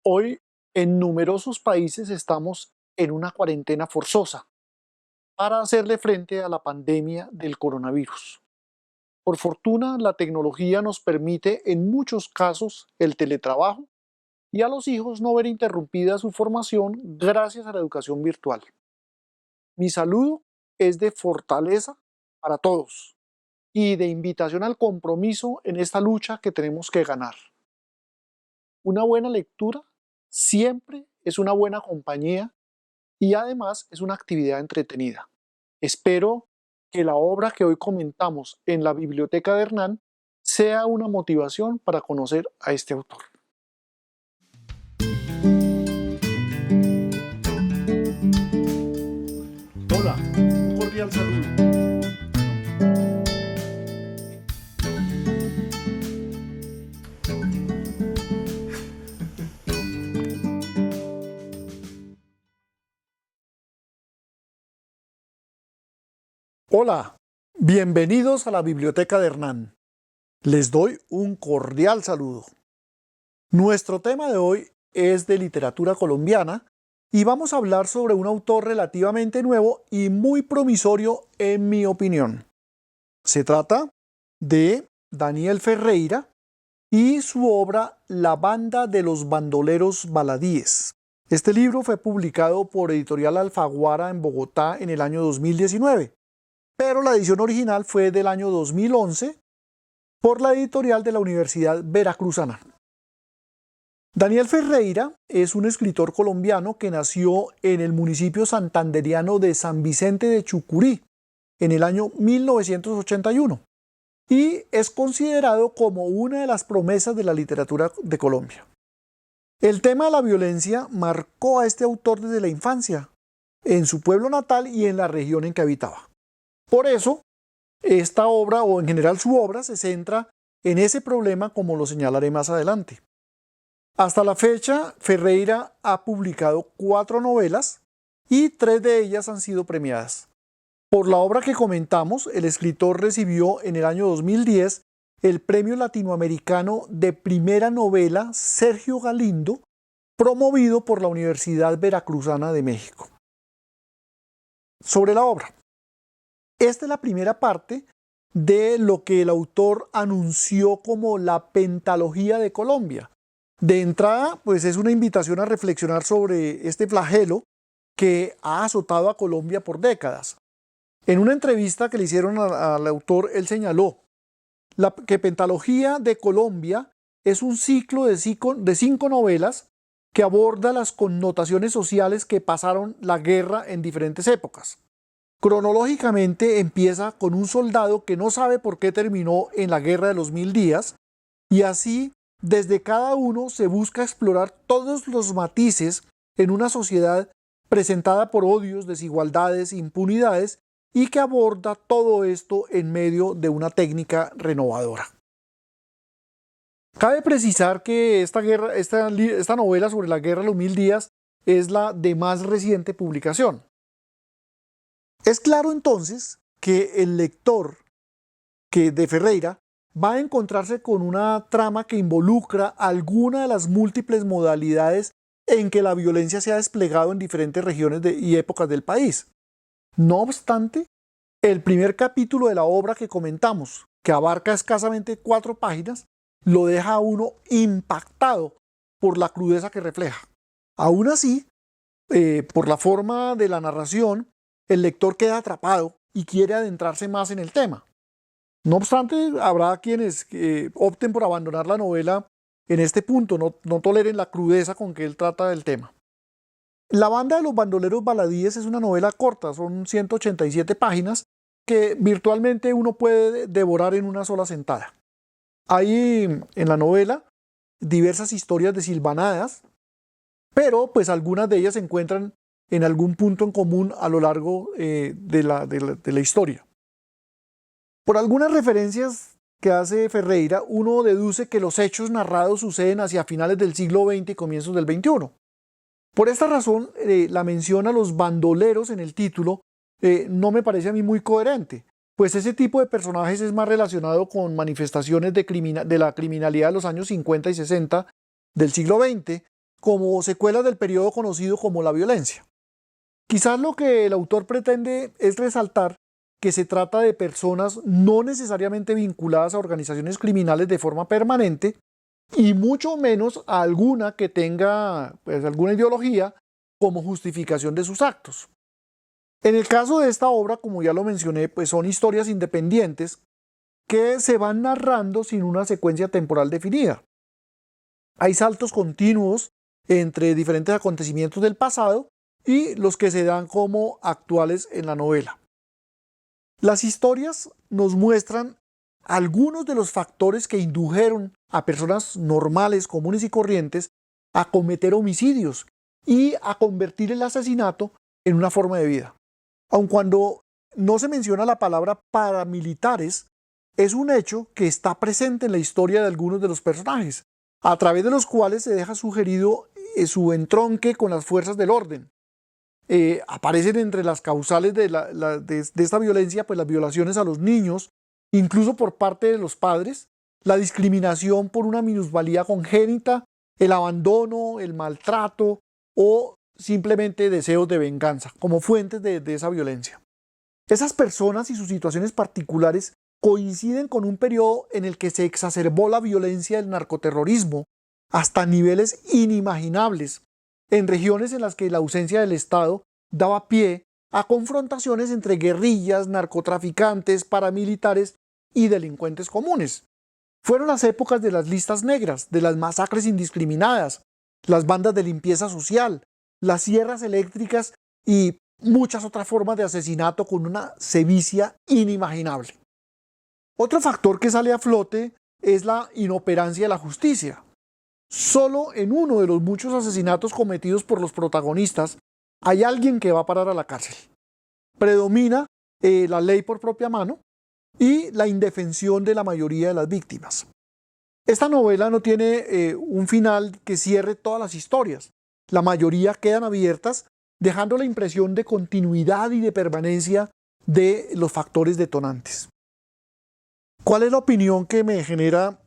Hoy, en numerosos países estamos en una cuarentena forzosa para hacerle frente a la pandemia del coronavirus. Por fortuna, la tecnología nos permite en muchos casos el teletrabajo y a los hijos no ver interrumpida su formación gracias a la educación virtual. Mi saludo es de fortaleza para todos y de invitación al compromiso en esta lucha que tenemos que ganar. Una buena lectura siempre es una buena compañía y además es una actividad entretenida. Espero que la obra que hoy comentamos en la Biblioteca de Hernán sea una motivación para conocer a este autor. Hola, un cordial saludo. Hola, bienvenidos a la Biblioteca de Hernán. Les doy un cordial saludo. Nuestro tema de hoy es de literatura colombiana y vamos a hablar sobre un autor relativamente nuevo y muy promisorio en mi opinión. Se trata de Daniel Ferreira y su obra La banda de los bandoleros baladíes. Este libro fue publicado por Editorial Alfaguara en Bogotá en el año 2019, pero la edición original fue del año 2011 por la editorial de la Universidad Veracruzana. Daniel Ferreira es un escritor colombiano que nació en el municipio santanderiano de San Vicente de Chucurí en el año 1981 y es considerado como una de las promesas de la literatura de Colombia. El tema de la violencia marcó a este autor desde la infancia, en su pueblo natal y en la región en que habitaba. Por eso, esta obra, o en general su obra, se centra en ese problema, como lo señalaré más adelante. Hasta la fecha, Ferreira ha publicado 4 novelas y 3 de ellas han sido premiadas. Por la obra que comentamos, el escritor recibió en el año 2010 el Premio Latinoamericano de Primera Novela Sergio Galindo, promovido por la Universidad Veracruzana de México. Sobre la obra. Esta es la primera parte de lo que el autor anunció como la pentalogía de Colombia. De entrada, pues es una invitación a reflexionar sobre este flagelo que ha azotado a Colombia por décadas. En una entrevista que le hicieron al autor, él señaló que Pentalogía de Colombia es un ciclo de 5 novelas que aborda las connotaciones sociales que pasaron la guerra en diferentes épocas. Cronológicamente empieza con un soldado que no sabe por qué terminó en la Guerra de los 1000 días y así desde cada uno se busca explorar todos los matices en una sociedad presentada por odios, desigualdades, impunidades y que aborda todo esto en medio de una técnica renovadora. Cabe precisar que esta novela sobre la Guerra de los 1000 días es la de más reciente publicación. Es claro entonces que el lector de Ferreira va a encontrarse con una trama que involucra alguna de las múltiples modalidades en que la violencia se ha desplegado en diferentes regiones y épocas del país. No obstante, el primer capítulo de la obra que comentamos, que abarca escasamente 4 páginas, lo deja a uno impactado por la crudeza que refleja. Aún así, por la forma de la narración, el lector queda atrapado y quiere adentrarse más en el tema. No obstante, habrá quienes opten por abandonar la novela en este punto, no toleren la crudeza con que él trata del tema. La banda de los bandoleros baladíes es una novela corta, son 187 páginas que virtualmente uno puede devorar en una sola sentada. Hay en la novela diversas historias desilvanadas, pero pues algunas de ellas se encuentran en algún punto en común a lo largo de la historia. Por algunas referencias que hace Ferreira, uno deduce que los hechos narrados suceden hacia finales del siglo XX y comienzos del XXI. Por esta razón, la mención a los bandoleros en el título no me parece a mí muy coherente, pues ese tipo de personajes es más relacionado con manifestaciones de la criminalidad de los años 50 y 60 del siglo XX como secuelas del periodo conocido como la violencia. Quizás lo que el autor pretende es resaltar que se trata de personas no necesariamente vinculadas a organizaciones criminales de forma permanente y mucho menos a alguna que tenga alguna ideología como justificación de sus actos. En el caso de esta obra, como ya lo mencioné, son historias independientes que se van narrando sin una secuencia temporal definida. Hay saltos continuos entre diferentes acontecimientos del pasado y los que se dan como actuales en la novela. Las historias nos muestran algunos de los factores que indujeron a personas normales, comunes y corrientes a cometer homicidios y a convertir el asesinato en una forma de vida. Aun cuando no se menciona la palabra paramilitares, es un hecho que está presente en la historia de algunos de los personajes, a través de los cuales se deja sugerido su entronque con las fuerzas del orden. Aparecen entre las causales de esta violencia las violaciones a los niños, incluso por parte de los padres, la discriminación por una minusvalía congénita, el abandono, el maltrato o simplemente deseos de venganza como fuentes de esa violencia. Esas personas y sus situaciones particulares coinciden con un periodo en el que se exacerbó la violencia del narcoterrorismo hasta niveles inimaginables, en regiones en las que la ausencia del Estado daba pie a confrontaciones entre guerrillas, narcotraficantes, paramilitares y delincuentes comunes. Fueron las épocas de las listas negras, de las masacres indiscriminadas, las bandas de limpieza social, las sierras eléctricas y muchas otras formas de asesinato con una sevicia inimaginable. Otro factor que sale a flote es la inoperancia de la justicia. Solo en uno de los muchos asesinatos cometidos por los protagonistas hay alguien que va a parar a la cárcel. Predomina la ley por propia mano y la indefensión de la mayoría de las víctimas. Esta novela no tiene un final que cierre todas las historias. La mayoría quedan abiertas, dejando la impresión de continuidad y de permanencia de los factores detonantes. ¿Cuál es la opinión que me genera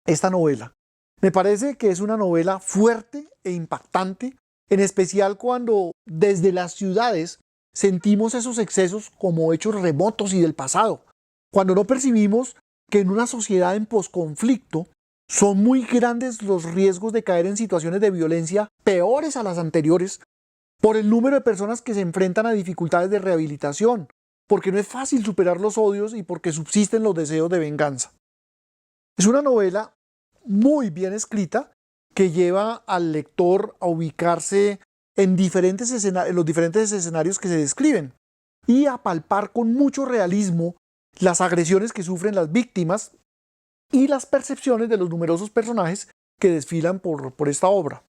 esta novela? Me parece que es una novela fuerte e impactante, en especial cuando desde las ciudades sentimos esos excesos como hechos remotos y del pasado, cuando no percibimos que en una sociedad en posconflicto son muy grandes los riesgos de caer en situaciones de violencia peores a las anteriores por el número de personas que se enfrentan a dificultades de rehabilitación, porque no es fácil superar los odios y porque subsisten los deseos de venganza. Es una novela muy bien escrita que lleva al lector a ubicarse en los diferentes escenarios que se describen y a palpar con mucho realismo las agresiones que sufren las víctimas y las percepciones de los numerosos personajes que desfilan por esta obra.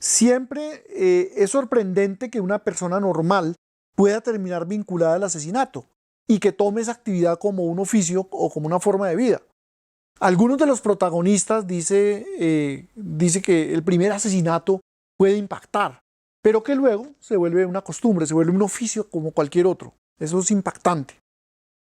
Siempre es sorprendente que una persona normal pueda terminar vinculada al asesinato y que tome esa actividad como un oficio o como una forma de vida. Algunos de los protagonistas dice que el primer asesinato puede impactar, pero que luego se vuelve una costumbre, se vuelve un oficio como cualquier otro. Eso es impactante.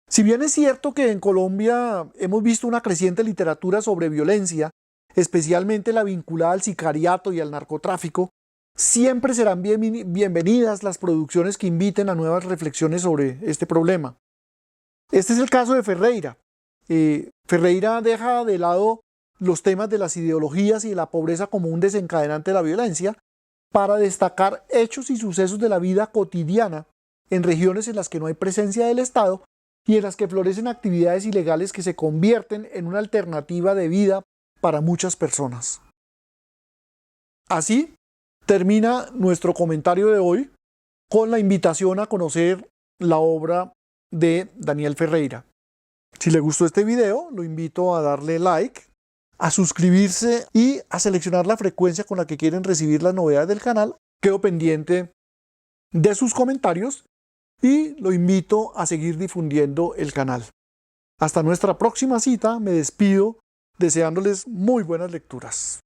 Si bien es cierto que en Colombia hemos visto una creciente literatura sobre violencia, especialmente la vinculada al sicariato y al narcotráfico, siempre serán bienvenidas las producciones que inviten a nuevas reflexiones sobre este problema. Este es el caso de Ferreira. Ferreira deja de lado los temas de las ideologías y de la pobreza como un desencadenante de la violencia para destacar hechos y sucesos de la vida cotidiana en regiones en las que no hay presencia del Estado y en las que florecen actividades ilegales que se convierten en una alternativa de vida para muchas personas. Así termina nuestro comentario de hoy con la invitación a conocer la obra de Daniel Ferreira. Si le gustó este video, lo invito a darle like, a suscribirse y a seleccionar la frecuencia con la que quieren recibir las novedades del canal. Quedo pendiente de sus comentarios y lo invito a seguir difundiendo el canal. Hasta nuestra próxima cita, me despido deseándoles muy buenas lecturas.